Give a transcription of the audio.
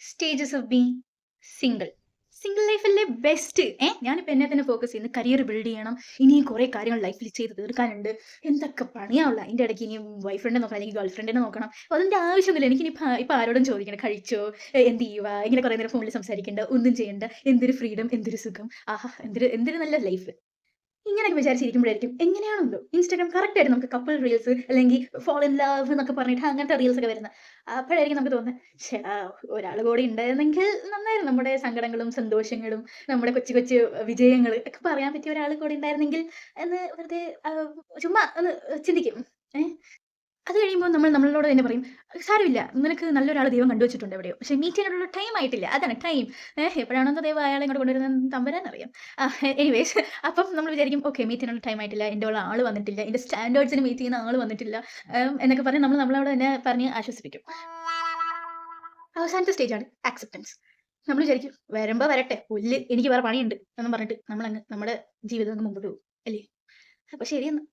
Stages of being single. Single ലൈഫല്ലേ best. ഞാനിപ്പോ എന്നെ തന്നെ ഫോക്കസ് ചെയ്യുന്നു. കരിയർ ബിൽഡ് ചെയ്യണം. ഇനിയും കുറേ കാര്യങ്ങൾ ലൈഫിൽ ചെയ്ത് തീർക്കാനുണ്ട്. എന്തൊക്കെ പണിയാ ഉള്ളെ. അതിന്റെ ഇടയ്ക്ക് ഇനിയും ബോയ് ഫ്രണ്ടിനെ നോക്കണം, അല്ലെങ്കിൽ ഗേൾ ഫ്രണ്ടിനെ നോക്കണം. അപ്പൊ അതിന്റെ ആവശ്യമൊന്നുമില്ല. എനിക്കിനി ഇപ്പൊ ആരോടും ചോദിക്കണ്ട. കഴിച്ചോ? എന്ത് ചെയ്യുവാ? ഇങ്ങനെ കുറേ നേരം ഫോണിൽ സംസാരിക്കണ്ട. ഒന്നും ചെയ്യണ്ട. എന്തൊരു ഫ്രീഡം, എന്തൊരു സുഖം. ആഹാ! എന്തൊരു എന്തൊരു നല്ല ലൈഫ്. ഇങ്ങനെയൊക്കെ വിചാരിച്ചിരിക്കുമ്പോഴായിരിക്കും എങ്ങനെയാണല്ലോ ഇൻസ്റ്റാഗ്രാം കറക്റ്റ് ആയിട്ട് നമുക്ക് കപ്പിൾ റീൽസ് അല്ലെങ്കിൽ ഫോൾ ഇൻ ലവ് എന്നൊക്കെ പറഞ്ഞിട്ട് അങ്ങനത്തെ റീൽസ് ഒക്കെ വരുന്നത്. അപ്പോഴായിരിക്കും നമുക്ക് തോന്നുന്നത്, ചേടാ, ഒരാൾ കൂടി ഉണ്ടായിരുന്നെങ്കിൽ നന്നായിരുന്നു. നമ്മുടെ സങ്കടങ്ങളും സന്തോഷങ്ങളും നമ്മുടെ കൊച്ചു കൊച്ചു വിജയങ്ങൾ ഒക്കെ പറയാൻ പറ്റിയ ഒരാൾ കൂടി ഉണ്ടായിരുന്നെങ്കിൽ എന്ന് വെറുതെ ചുമ്മാ ഒന്ന് ചിന്തിക്കും. ഏഹ് അത് കഴിയുമ്പോൾ നമ്മൾ നമ്മളോട് തന്നെ പറയും, സാരമില്ല, നിനക്ക് നല്ലൊരാളെ ദൈവം കണ്ടുവച്ചിട്ടുണ്ട് എവിടെയോ. പക്ഷേ മീറ്റ് ചെയ്യാനുള്ള ടൈം ആയിട്ടില്ല. അതാണ് ടൈം. എപ്പോഴാണെന്ന് ദൈവം അയാളെ ഇങ്ങോട്ട് കൊണ്ടുവരുന്നതെന്ന് തമ്പുരാനറിയാം. എനിവേസ് അപ്പം നമ്മൾ വിചാരിക്കും, ഓക്കെ, മീറ്റ് ചെയ്യാനുള്ള ടൈം ആയിട്ടില്ല. എൻ്റെ ഉള്ള ആള് വന്നിട്ടില്ല. എൻ്റെ സ്റ്റാൻഡേർഡ്സിന് മീറ്റ് ചെയ്യുന്ന ആള് വന്നിട്ടില്ല. എന്നൊക്കെ പറഞ്ഞ് നമ്മൾ നമ്മളോട് തന്നെ പറഞ്ഞ് ആശ്വസിപ്പിക്കും. അവസാനത്തെ സ്റ്റേജാണ് ആക്സെപ്റ്റൻസ്. നമ്മൾ വിചാരിക്കും, വരുമ്പോ വരട്ടെ, പുല്ല്, എനിക്ക് വേറെ പണിയുണ്ട് എന്നും പറഞ്ഞിട്ട് നമ്മളങ്ങ് നമ്മുടെ ജീവിതം അങ്ങ് മുമ്പോട്ട് പോകും. അല്ലേ? അപ്പൊ ശരിയെന്നാ.